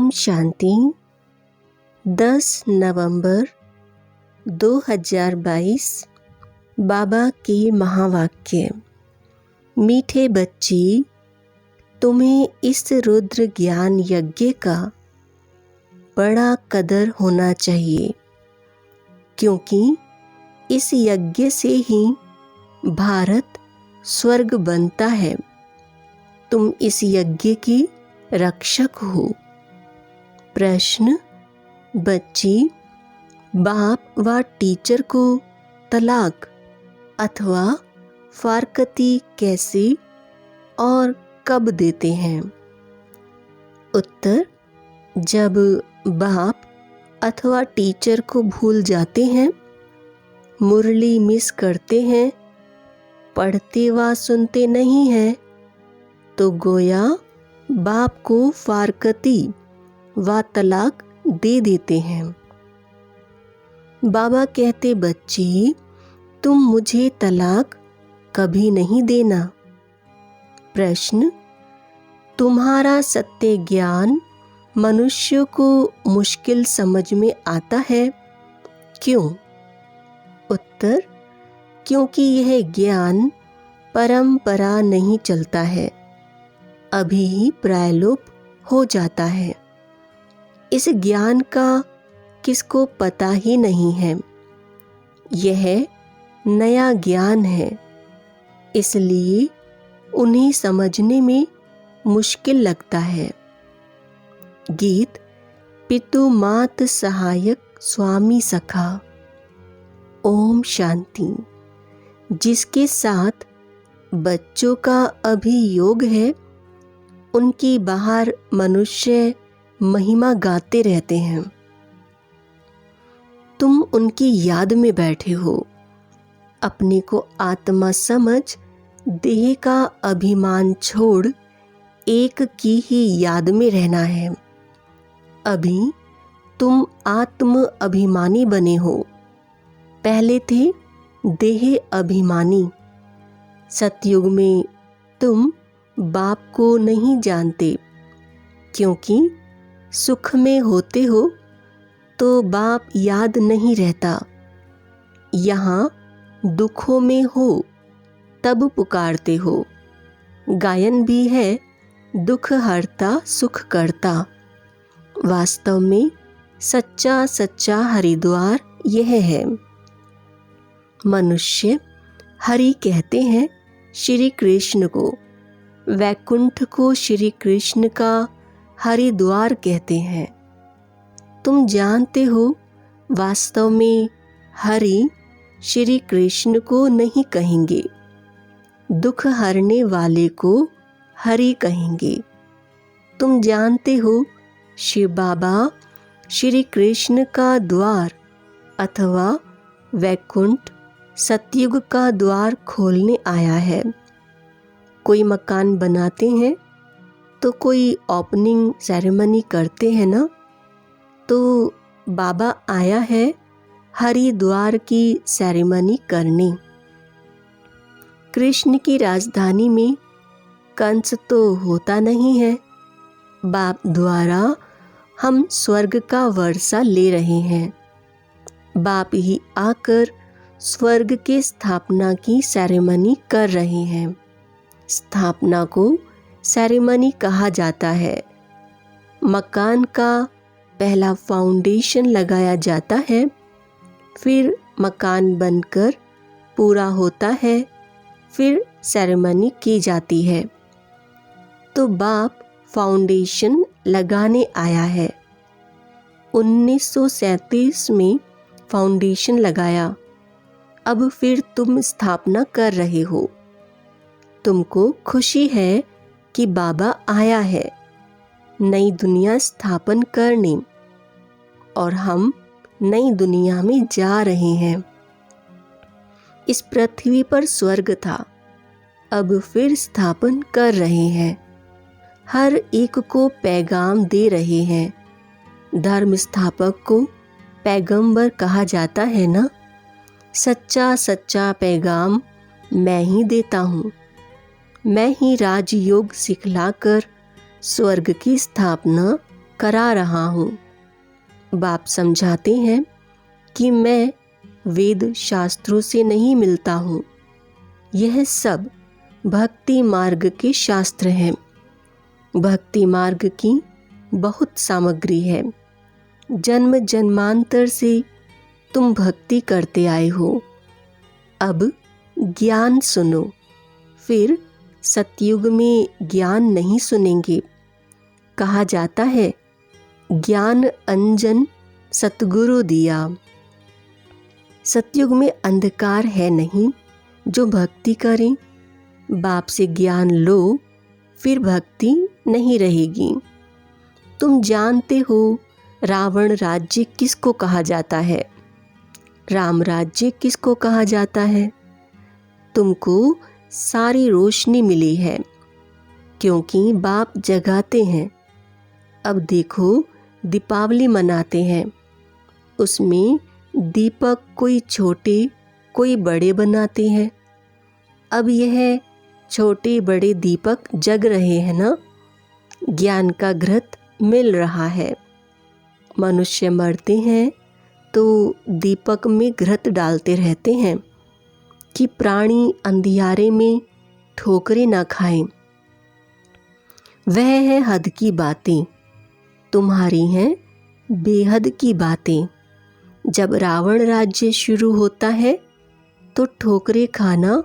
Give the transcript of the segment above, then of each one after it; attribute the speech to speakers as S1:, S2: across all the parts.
S1: शांति। 10 नवंबर 2022 बाबा के महावाक्य। मीठे बच्चे, तुम्हें इस रुद्र ज्ञान यज्ञ का बड़ा कदर होना चाहिए, क्योंकि इस यज्ञ से ही भारत स्वर्ग बनता है। तुम इस यज्ञ की रक्षक हो। प्रश्न: बच्ची, बाप व टीचर को तलाक अथवा फारकती कैसे और कब देते हैं? उत्तर: जब बाप अथवा टीचर को भूल जाते हैं, मुरली मिस करते हैं, पढ़ते व सुनते नहीं हैं, तो गोया बाप को फारकती व तलाक दे देते हैं। बाबा कहते, बच्ची, तुम मुझे तलाक कभी नहीं देना। प्रश्न: तुम्हारा सत्य ज्ञान मनुष्य को मुश्किल समझ में आता है, क्यों? उत्तर: क्योंकि यह ज्ञान परंपरा नहीं चलता है, अभी ही प्रायलोप हो जाता है। इस ज्ञान का किसको पता ही नहीं है। यह नया ज्ञान है, इसलिए उन्हें समझने में मुश्किल लगता है। गीत पितु मात सहायक स्वामी सखा। ओम शांति। जिसके साथ बच्चों का अभियोग है, उनकी बाहर मनुष्य महिमा गाते रहते हैं। तुम उनकी याद में बैठे हो। अपने को आत्मा समझ देह का अभिमान छोड़ एक की ही याद में रहना है। अभी तुम आत्म अभिमानी बने हो, पहले थे देह अभिमानी। सतयुग में तुम बाप को नहीं जानते, क्योंकि सुख में होते हो तो बाप याद नहीं रहता। यहाँ दुखों में हो तब पुकारते हो। गायन भी है, दुख हरता सुख करता। वास्तव में सच्चा सच्चा हरिद्वार यह है। मनुष्य हरि कहते हैं श्री कृष्ण को, वैकुंठ को श्री कृष्ण का हरिद्वार कहते हैं। तुम जानते हो, वास्तव में हरि श्री कृष्ण को नहीं कहेंगे, दुख हरने वाले को हरि कहेंगे। तुम जानते हो, शिव बाबा श्री कृष्ण का द्वार अथवा वैकुंठ सतयुग का द्वार खोलने आया है। कोई मकान बनाते हैं तो कोई ओपनिंग सेरेमनी करते हैं ना, तो बाबा आया है हरिद्वार की सेरेमनी करने। कृष्ण की राजधानी में कंस तो होता नहीं है। बाप द्वारा हम स्वर्ग का वर्षा ले रहे हैं। बाप ही आकर स्वर्ग के स्थापना की सेरेमनी कर रहे हैं। स्थापना को सेरेमनी कहा जाता है। मकान का पहला फाउंडेशन लगाया जाता है, फिर मकान बनकर पूरा होता है, फिर सेरेमनी की जाती है। तो बाप फाउंडेशन लगाने आया है। 1937 में फाउंडेशन लगाया, अब फिर तुम स्थापना कर रहे हो। तुमको खुशी है कि बाबा आया है नई दुनिया स्थापन करने, और हम नई दुनिया में जा रहे हैं। इस पृथ्वी पर स्वर्ग था, अब फिर स्थापन कर रहे हैं। हर एक को पैगाम दे रहे हैं। धर्म स्थापक को पैगंबर कहा जाता है ना। सच्चा सच्चा पैगाम मैं ही देता हूँ। मैं ही राजयोग सिखलाकर स्वर्ग की स्थापना करा रहा हूँ। बाप समझाते हैं कि मैं वेद शास्त्रों से नहीं मिलता हूँ। यह सब भक्ति मार्ग के शास्त्र हैं। भक्ति मार्ग की बहुत सामग्री है। जन्म जन्मांतर से तुम भक्ति करते आए हो। अब ज्ञान सुनो। फिर सतयुग में ज्ञान नहीं सुनेंगे। कहा जाता है ज्ञान अंजन सतगुरु दिया। सतयुग में अंधकार है नहीं जो भक्ति करें। बाप से ज्ञान लो, फिर भक्ति नहीं रहेगी। तुम जानते हो रावण राज्य किसको कहा जाता है, राम राज्य किसको कहा जाता है। तुमको सारी रोशनी मिली है क्योंकि बाप जगाते हैं। अब देखो दीपावली मनाते हैं। उसमें दीपक कोई छोटे कोई बड़े बनाते हैं। अब यह छोटे बड़े दीपक जग रहे हैं ना। ज्ञान का घृत मिल रहा है। मनुष्य मरते हैं तो दीपक में घृत डालते रहते हैं कि प्राणी अंधियारे में ठोकरें ना खाएं। वह है हद की बातें, तुम्हारी हैं बेहद की बातें। जब रावण राज्य शुरू होता है तो ठोकरें खाना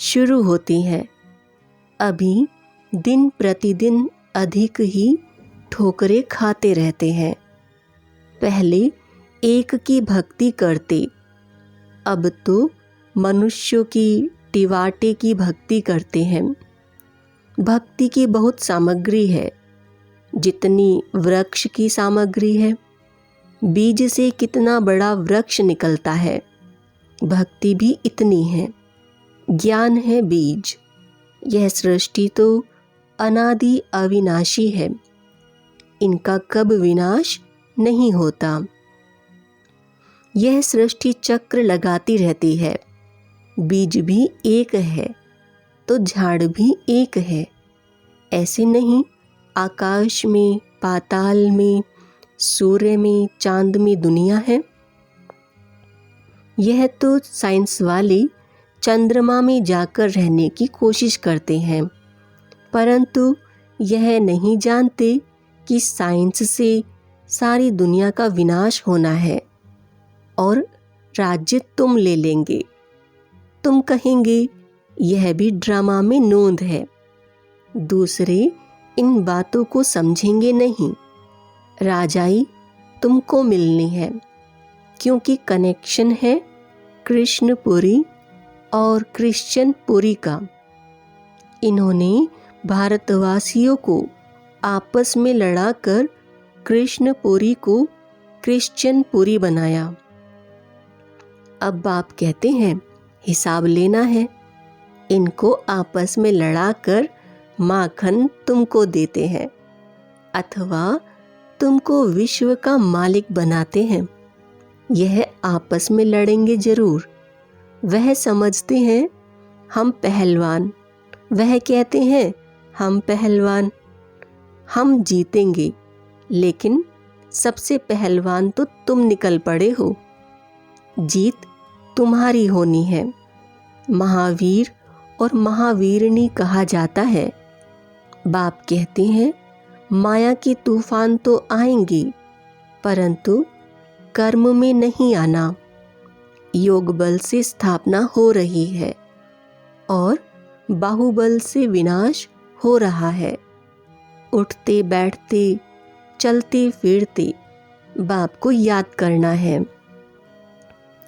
S1: शुरू होती हैं। अभी दिन प्रतिदिन अधिक ही ठोकरें खाते रहते हैं। पहले एक की भक्ति करते, अब तो मनुष्यों की टिवाटे की भक्ति करते हैं। भक्ति की बहुत सामग्री है। जितनी वृक्ष की सामग्री है, बीज से कितना बड़ा वृक्ष निकलता है, भक्ति भी इतनी है। ज्ञान है बीज। यह सृष्टि तो अनादि अविनाशी है। इनका कब विनाश नहीं होता। यह सृष्टि चक्र लगाती रहती है। बीज भी एक है तो झाड़ भी एक है। ऐसे नहीं आकाश में, पाताल में, सूर्य में, चांद में दुनिया है। यह तो साइंस वाले चंद्रमा में जाकर रहने की कोशिश करते हैं, परंतु यह नहीं जानते कि साइंस से सारी दुनिया का विनाश होना है और राज्य तुम ले लेंगे। तुम कहेंगे यह भी ड्रामा में नोंद है। दूसरे इन बातों को समझेंगे नहीं। राजाई तुमको मिलनी है क्योंकि कनेक्शन है कृष्णपुरी और क्रिश्चियनपुरी का। इन्होंने भारतवासियों को आपस में लड़ाकर कृष्णपुरी को क्रिश्चियनपुरी बनाया। अब बाप कहते हैं हिसाब लेना है। इनको आपस में लड़ाकर माखन तुमको देते हैं अथवा तुमको विश्व का मालिक बनाते हैं। यह आपस में लड़ेंगे जरूर। वह समझते हैं हम पहलवान, वह कहते हैं हम पहलवान। हम जीतेंगे, लेकिन सबसे पहलवान तो तुम निकल पड़े हो। जीत तुम्हारी होनी है। महावीर और महावीरनी कहा जाता है। बाप कहते हैं माया के तूफान तो आएंगे, परंतु कर्म में नहीं आना। योग बल से स्थापना हो रही है और बाहुबल से विनाश हो रहा है। उठते बैठते चलते फिरते बाप को याद करना है।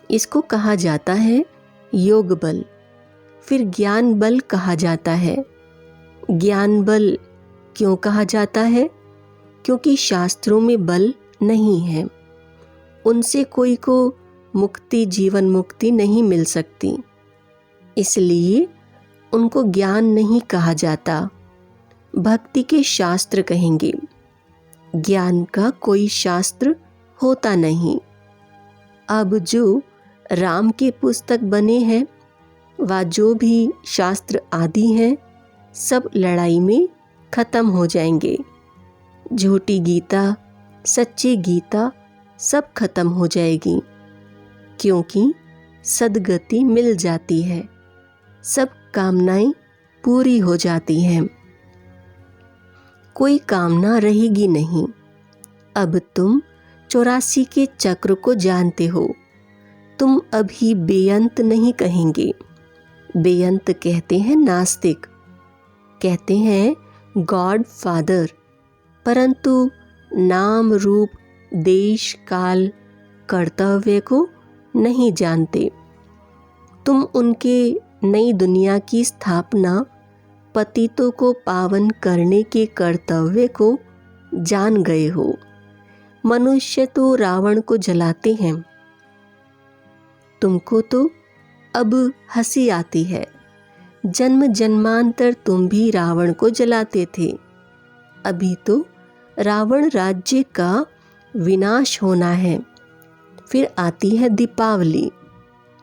S1: इसको कहा जाता है योग बल। फिर ज्ञान बल कहा जाता है। ज्ञान बल क्यों कहा जाता है? क्योंकि शास्त्रों में बल नहीं है। उनसे कोई को मुक्ति, जीवन मुक्ति नहीं मिल सकती, इसलिए उनको ज्ञान नहीं कहा जाता। भक्ति के शास्त्र कहेंगे। ज्ञान का कोई शास्त्र होता नहीं। अब जो राम के पुस्तक बने हैं व जो भी शास्त्र आदि हैं, सब लड़ाई में खत्म हो जाएंगे। झूठी गीता, सच्ची गीता सब खत्म हो जाएगी, क्योंकि सद्गति मिल जाती है, सब कामनाएं पूरी हो जाती हैं, कोई कामना रहेगी नहीं। अब तुम 84 के चक्र को जानते हो। तुम अभी बेअंत नहीं कहेंगे। बेअंत कहते हैं नास्तिक, कहते हैं गॉड फादर, परंतु नाम रूप देश काल कर्तव्य को नहीं जानते। तुम उनके नई दुनिया की स्थापना, पतितों को पावन करने के कर्तव्य को जान गए हो। मनुष्य तो रावण को जलाते हैं। तुमको तो अब हंसी आती है। जन्म जन्मांतर तुम भी रावण को जलाते थे। अभी तो रावण राज्य का विनाश होना है। फिर आती है दीपावली,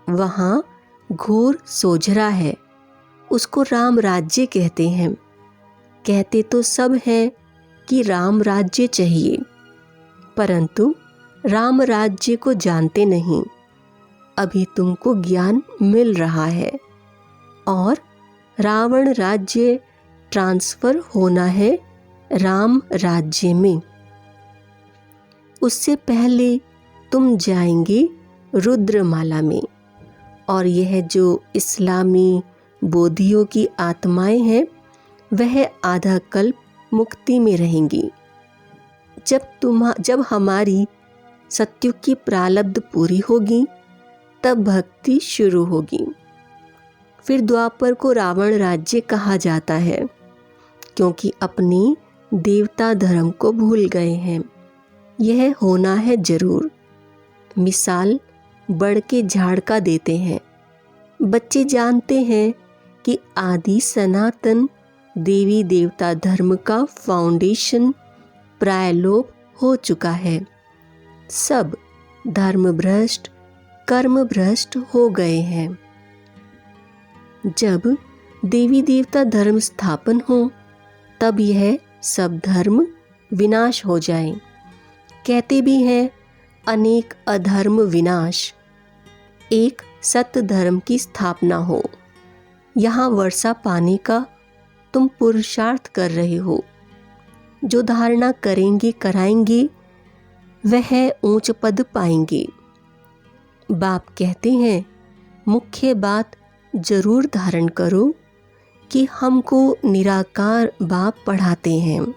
S1: वहाँ घोर सोझरा है, उसको राम राज्य कहते हैं। कहते तो सब हैं कि राम राज्य चाहिए, परंतु राम राज्य को जानते नहीं। अभी तुमको ज्ञान मिल रहा है और रावण राज्य ट्रांसफर होना है राम राज्य में। उससे पहले तुम जाएंगे रुद्रमाला में, और यह जो इस्लामी बोधियों की आत्माएं हैं वह आधा कल्प मुक्ति में रहेंगी। जब हमारी सत्युग की प्रारब्ध पूरी होगी तब भक्ति शुरू होगी। फिर द्वापर को रावण राज्य कहा जाता है, क्योंकि अपनी देवता धर्म को भूल गए हैं। यह होना है जरूर। मिसाल बढ़ के झाड़ का देते हैं। बच्चे जानते हैं कि आदि सनातन देवी देवता धर्म का फाउंडेशन प्रायलोप हो चुका है। सब धर्म भ्रष्ट, कर्म भ्रष्ट हो गए हैं। जब देवी देवता धर्म स्थापन हो तब यह सब धर्म विनाश हो जाए। कहते भी हैं अनेक अधर्म विनाश, एक सत्य धर्म की स्थापना हो। यहाँ वर्षा पाने का तुम पुरुषार्थ कर रहे हो। जो धारणा करेंगे कराएंगे वह ऊंच पद पाएंगे। बाप कहते हैं मुख्य बात जरूर धारण करो कि हमको निराकार बाप पढ़ाते हैं,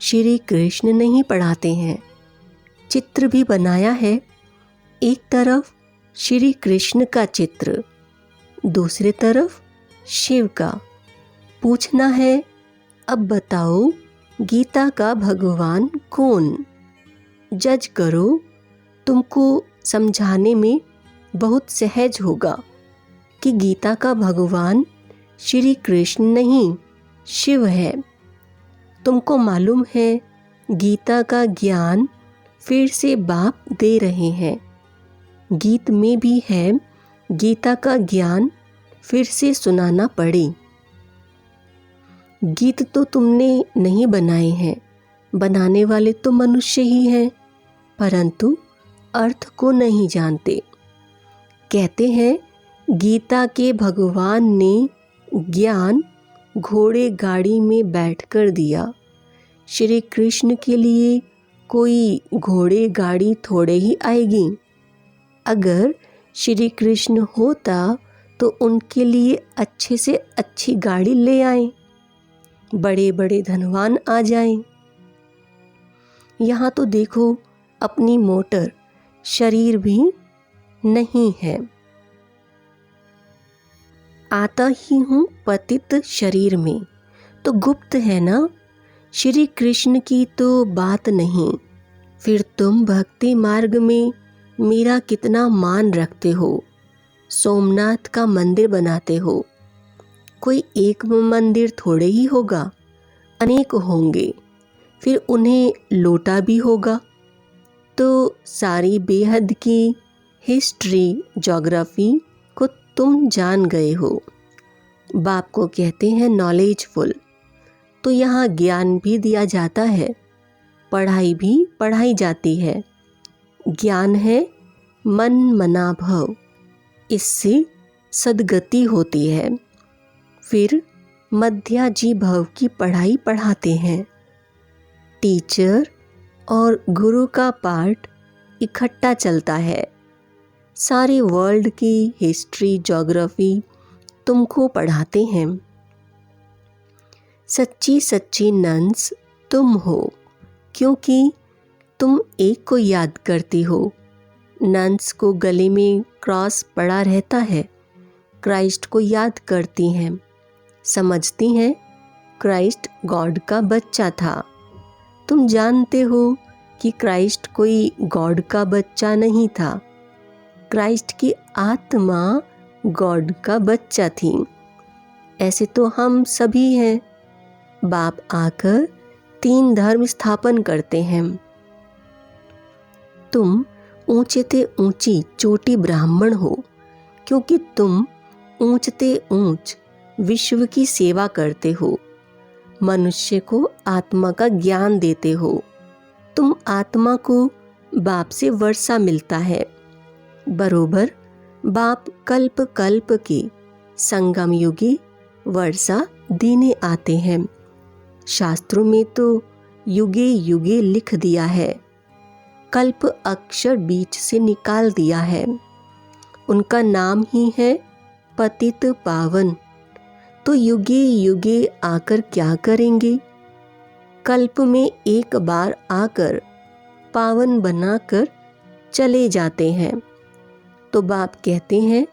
S1: श्री कृष्ण नहीं पढ़ाते हैं। चित्र भी बनाया है, एक तरफ श्री कृष्ण का चित्र, दूसरी तरफ शिव का। पूछना है अब बताओ गीता का भगवान कौन? जज करो। तुमको समझाने में बहुत सहज होगा कि गीता का भगवान श्री कृष्ण नहीं शिव है। तुमको मालूम है गीता का ज्ञान फिर से बाप दे रहे हैं। गीत में भी है गीता का ज्ञान फिर से सुनाना पड़े। गीत तो तुमने नहीं बनाए हैं, बनाने वाले तो मनुष्य ही हैं, परंतु अर्थ को नहीं जानते। कहते हैं गीता के भगवान ने ज्ञान घोड़े गाड़ी में बैठकर दिया। श्री कृष्ण के लिए कोई घोड़े गाड़ी थोड़े ही आएगी। अगर श्री कृष्ण होता तो उनके लिए अच्छे से अच्छी गाड़ी ले आएं, बड़े बड़े धनवान आ जाएं। यहाँ तो देखो अपनी मोटर, शरीर भी नहीं है। आता ही हूँ पतित शरीर में, तो गुप्त है ना। श्री कृष्ण की तो बात नहीं। फिर तुम भक्ति मार्ग में मेरा कितना मान रखते हो। सोमनाथ का मंदिर बनाते हो। कोई एक मंदिर थोड़े ही होगा, अनेक होंगे। फिर उन्हें लोटा भी होगा। तो सारी बेहद की हिस्ट्री, ज्योग्राफी को तुम जान गए हो। बाप को कहते हैं नॉलेजफुल। तो यहाँ ज्ञान भी दिया जाता है। पढ़ाई भी पढ़ाई जाती है। ज्ञान है मन मना भव, इससे सद्गति होती है। फिर मध्याजी भव की पढ़ाई पढ़ाते हैं। टीचर और गुरु का पाठ इकट्ठा चलता है। सारे वर्ल्ड की हिस्ट्री ज्योग्राफी तुमको पढ़ाते हैं। सच्ची सच्ची नंस तुम हो, क्योंकि तुम एक को याद करती हो। नंस को गले में क्रॉस पड़ा रहता है, क्राइस्ट को याद करती हैं। समझती हैं क्राइस्ट गॉड का बच्चा था। तुम जानते हो कि क्राइस्ट कोई गॉड का बच्चा नहीं था, क्राइस्ट की आत्मा गॉड का बच्चा थी। ऐसे तो हम सभी हैं। बाप आकर 3 धर्म स्थापन करते हैं। तुम ऊंचते ऊंची चोटी ब्राह्मण हो, क्योंकि तुम ऊंचते ऊंच विश्व की सेवा करते हो। मनुष्य को आत्मा का ज्ञान देते हो। तुम आत्मा को बाप से वर्षा मिलता है। बरोबर बाप कल्प कल्प के संगम युगी वर्षा देने आते हैं। शास्त्रों में तो युगे युगे लिख दिया है, कल्प अक्षर बीच से निकाल दिया है। उनका नाम ही है पतित पावन। तो युगे युगे आकर क्या करेंगे? कल्प में एक बार आकर पावन बनाकर चले जाते हैं। तो बाप कहते हैं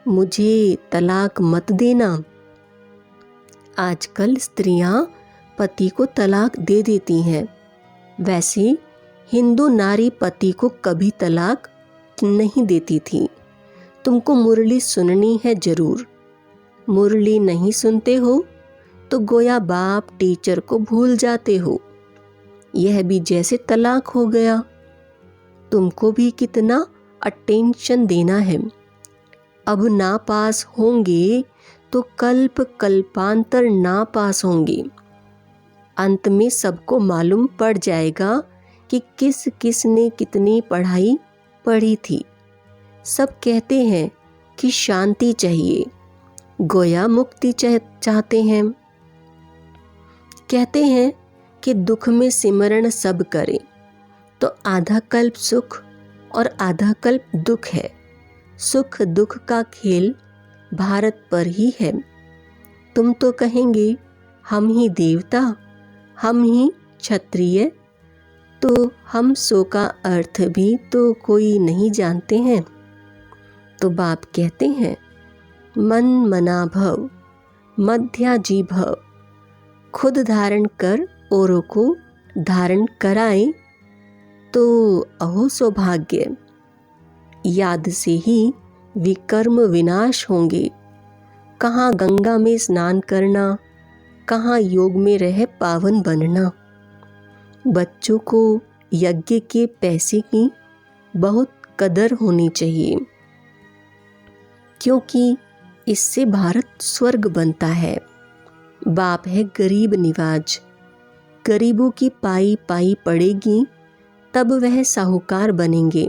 S1: मुझे तलाक मत देना। आजकल स्त्रियां पति को तलाक दे देती हैं। वैसे हिंदू नारी पति को कभी तलाक नहीं देती थी। तुमको मुरली सुननी है जरूर। मुरली नहीं सुनते हो तो गोया बाप टीचर को भूल जाते हो। यह भी जैसे तलाक हो गया। तुमको भी कितना अटेंशन देना है। अब ना पास होंगे तो कल्प कल्पांतर ना पास होंगे। अंत में सबको मालूम पड़ जाएगा कि किस किस ने कितनी पढ़ाई पढ़ी थी। सब कहते हैं कि शांति चाहिए, गोया मुक्ति चाहते हैं। कहते हैं कि दुख में सिमरण सब करें, तो आधा कल्प सुख और आधा कल्प दुख है। सुख दुख का खेल भारत पर ही है। तुम तो कहेंगे हम ही देवता, हम ही क्षत्रिय, तो हम सो का अर्थ भी तो कोई नहीं जानते हैं। तो बाप कहते हैं मन मना भव, मध्याजी भव। खुद धारण कर औरों को धारण कराएं तो अहो सौभाग्य। याद से ही विकर्म विनाश होंगे। कहाँ गंगा में स्नान करना, कहाँ योग में रह पावन बनना। बच्चों को यज्ञ के पैसे की बहुत कदर होनी चाहिए, क्योंकि इससे भारत स्वर्ग बनता है। बाप है गरीब निवाज। गरीबों की पाई पाई पड़ेगी तब वह साहूकार बनेंगे।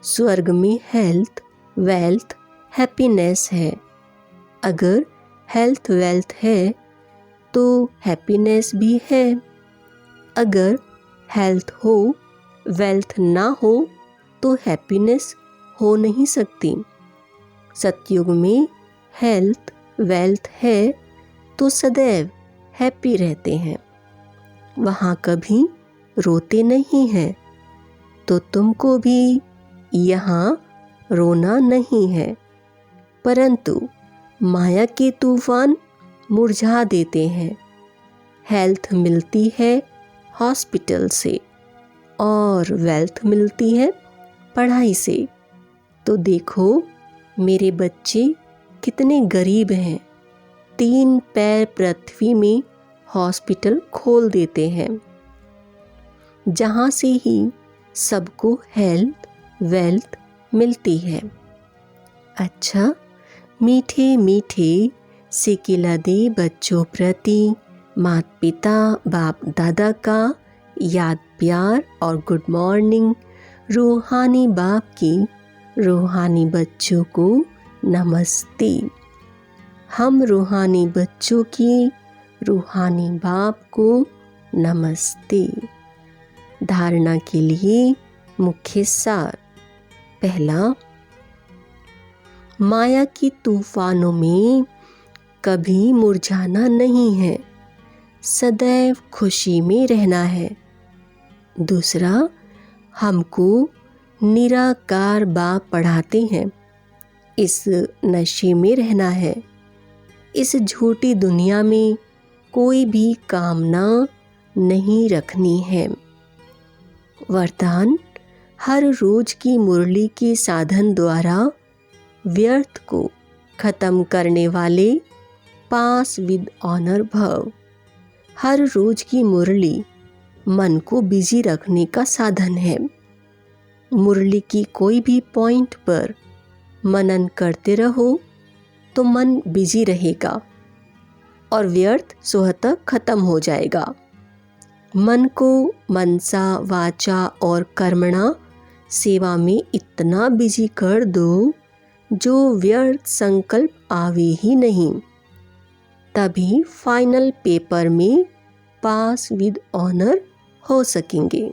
S1: स्वर्ग में हेल्थ वेल्थ हैप्पीनेस है। अगर हेल्थ वेल्थ है तो हैप्पीनेस भी है। अगर हेल्थ हो वेल्थ ना हो तो हैप्पीनेस हो नहीं सकती। सतयुग में हेल्थ वेल्थ है तो सदैव हैप्पी रहते हैं, वहाँ कभी रोते नहीं हैं। तो तुमको भी यहाँ रोना नहीं है, परंतु माया के तूफान मुरझा देते हैं। हेल्थ मिलती है हॉस्पिटल से और वेल्थ मिलती है पढ़ाई से। तो देखो मेरे बच्चे कितने गरीब हैं। 3 पैर पृथ्वी में हॉस्पिटल खोल देते हैं, जहाँ से ही सबको हेल्थ वेल्थ मिलती है। अच्छा, मीठे मीठे सिकिला दे बच्चों प्रति माता पिता बाप दादा का याद प्यार और गुड मॉर्निंग रूहानी बाप की रूहानी बच्चों को नमस्ते। हम रूहानी बच्चों की रूहानी बाप को नमस्ते। धारणा के लिए मुख्य सार। पहला, माया की तूफानों में कभी मुरझाना नहीं है, सदैव खुशी में रहना है। दूसरा, हमको निराकार बाप पढ़ाते हैं, इस नशे में रहना है। इस झूठी दुनिया में कोई भी कामना नहीं रखनी है। वरदान, हर रोज की मुरली के साधन द्वारा व्यर्थ को खत्म करने वाले पास विद ऑनर भव। हर रोज की मुरली मन को बिजी रखने का साधन है। मुरली की कोई भी पॉइंट पर मनन करते रहो तो मन बिजी रहेगा और व्यर्थ स्वतः खत्म हो जाएगा। मन को मनसा वाचा और कर्मणा सेवा में इतना बिजी कर दो जो व्यर्थ संकल्प आवे ही नहीं, तभी फाइनल पेपर में पास विद ऑनर हो सकेंगे।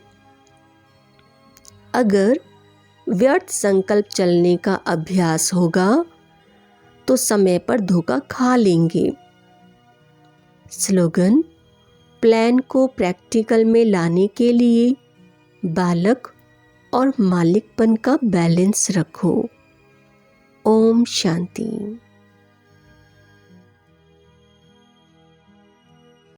S1: अगर व्यर्थ संकल्प चलने का अभ्यास होगा तो समय पर धोखा खा लेंगे। स्लोगन, प्लान को प्रैक्टिकल में लाने के लिए बालक और मालिकपन का बैलेंस रखो। ओम शांति।